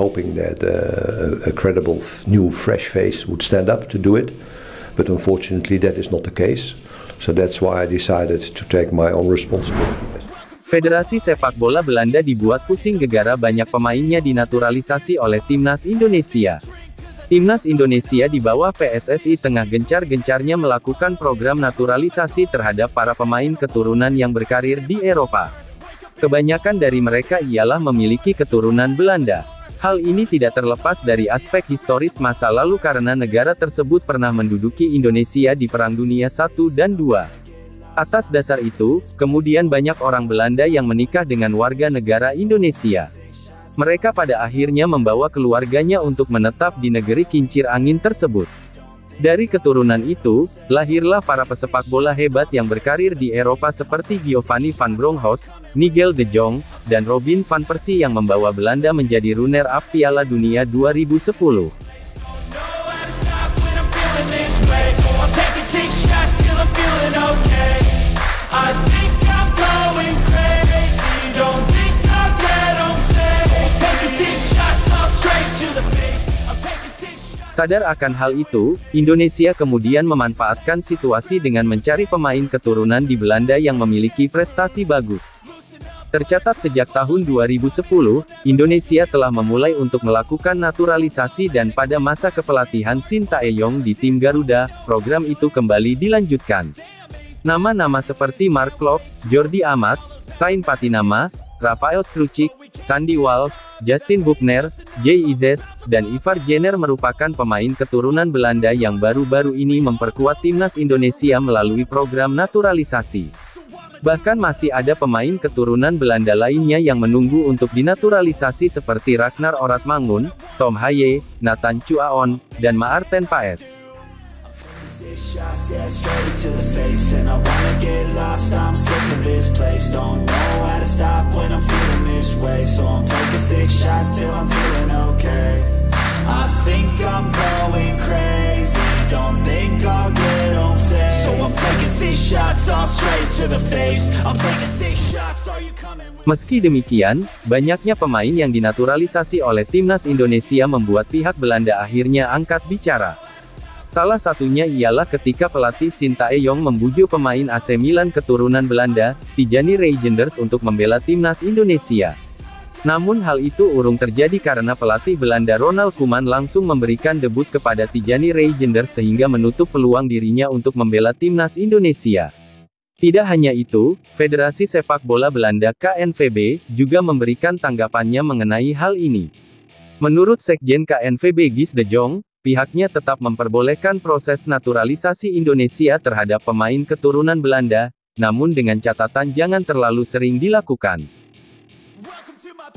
hoping that a credible, new, fresh face would stand up to do it. But unfortunately, that is not the case. So that's why I decided to take my own responsibility. Federasi Sepak Bola Belanda dibuat pusing gegara banyak pemainnya dinaturalisasi oleh Timnas Indonesia. Timnas Indonesia di bawah PSSI tengah gencar-gencarnya melakukan program naturalisasi terhadap para pemain keturunan yang berkarir di Eropa. Kebanyakan dari mereka ialah memiliki keturunan Belanda. Hal ini tidak terlepas dari aspek historis masa lalu karena negara tersebut pernah menduduki Indonesia di Perang Dunia I dan II. Atas dasar itu, kemudian banyak orang Belanda yang menikah dengan warga negara Indonesia. Mereka pada akhirnya membawa keluarganya untuk menetap di negeri kincir angin tersebut. Dari keturunan itu, lahirlah para pesepak bola hebat yang berkarir di Eropa seperti Giovanni van Bronckhorst, Nigel de Jong, dan Robin van Persie yang membawa Belanda menjadi runner-up Piala Dunia 2010. Sadar akan hal itu, Indonesia kemudian memanfaatkan situasi dengan mencari pemain keturunan di Belanda yang memiliki prestasi bagus. Tercatat sejak tahun 2010, Indonesia telah memulai untuk melakukan naturalisasi dan pada masa kepelatihan Sintayong di tim Garuda, program itu kembali dilanjutkan. Nama-nama seperti Mark Klok, Jordi Amat, Sain Patinama, Rafael Stručík, Sandy Walsh, Justin Buchner, Jay Izes, dan Ivar Jenner merupakan pemain keturunan Belanda yang baru-baru ini memperkuat timnas Indonesia melalui program naturalisasi. Bahkan masih ada pemain keturunan Belanda lainnya yang menunggu untuk dinaturalisasi seperti Ragnar Oratmangun, Tom Haye, Nathan Chuaon, dan Maarten Paes. Shots, yeah, straight to the face, and I wanna get lost, I'm sick of this place, don't know how to stop when I'm feeling this way, so I'm taking 6 shots till I'm feeling okay. I think I'm going crazy, don't think I'll get home safe, so I'm taking 6 shots, all straight to the face, I'm taking 6 shots, are you coming? Meski demikian, banyaknya pemain yang dinaturalisasi oleh timnas Indonesia membuat pihak Belanda akhirnya angkat bicara. Salah satunya ialah ketika pelatih Sintayong membujuk pemain AC Milan keturunan Belanda, Tijani Reijnders untuk membela timnas Indonesia. Namun hal itu urung terjadi karena pelatih Belanda Ronald Koeman langsung memberikan debut kepada Tijani Reijnders sehingga menutup peluang dirinya untuk membela timnas Indonesia. Tidak hanya itu, Federasi Sepak Bola Belanda KNVB, juga memberikan tanggapannya mengenai hal ini. Menurut Sekjen KNVB Guus de Jong, pihaknya tetap memperbolehkan proses naturalisasi Indonesia terhadap pemain keturunan Belanda, namun dengan catatan jangan terlalu sering dilakukan.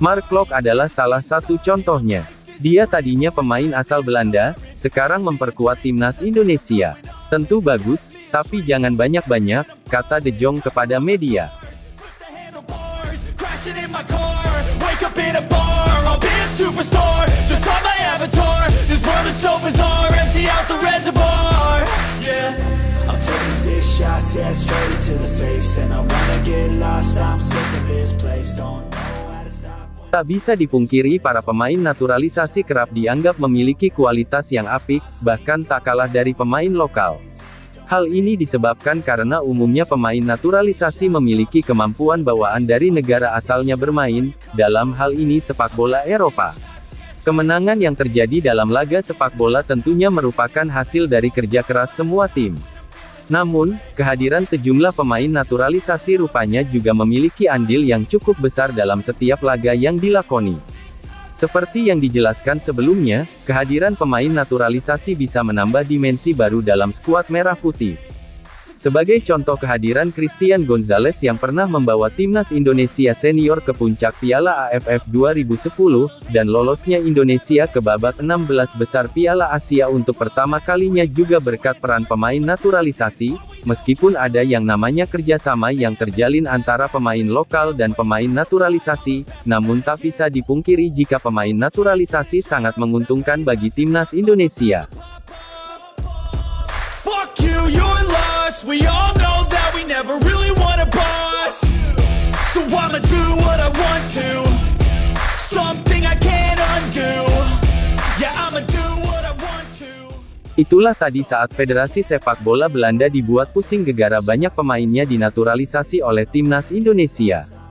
Mark Klok adalah salah satu contohnya. Dia tadinya pemain asal Belanda, sekarang memperkuat timnas Indonesia. Tentu bagus, tapi jangan banyak-banyak, kata de Jong kepada media. Superstar, just on my avatar. This world is so bizarre, empty out the reservoir. Yeah, I'm taking 6 shots, yeah, straight to the face, and I wanna get lost. I'm sick of this place, don't know how to stop. Tak bisa dipungkiri para pemain naturalisasi kerap dianggap memiliki kualitas yang apik, bahkan tak kalah dari pemain lokal. Hal ini disebabkan karena umumnya pemain naturalisasi memiliki kemampuan bawaan dari negara asalnya bermain, dalam hal ini sepak bola Eropa. Kemenangan yang terjadi dalam laga sepak bola tentunya merupakan hasil dari kerja keras semua tim. Namun, kehadiran sejumlah pemain naturalisasi rupanya juga memiliki andil yang cukup besar dalam setiap laga yang dilakoni. Seperti yang dijelaskan sebelumnya, kehadiran pemain naturalisasi bisa menambah dimensi baru dalam skuad merah putih. Sebagai contoh kehadiran Christian Gonzalez yang pernah membawa timnas Indonesia senior ke puncak Piala AFF 2010, dan lolosnya Indonesia ke babak 16 besar Piala Asia untuk pertama kalinya juga berkat peran pemain naturalisasi, meskipun ada yang namanya kerjasama yang terjalin antara pemain lokal dan pemain naturalisasi, namun tak bisa dipungkiri jika pemain naturalisasi sangat menguntungkan bagi timnas Indonesia. Fuck you, you're lost. We all know that we never really want a boss. So I'ma do what I want to. Something I can't undo. Itulah tadi saat Federasi Sepak Bola Belanda dibuat pusing gegara banyak pemainnya dinaturalisasi oleh timnas Indonesia.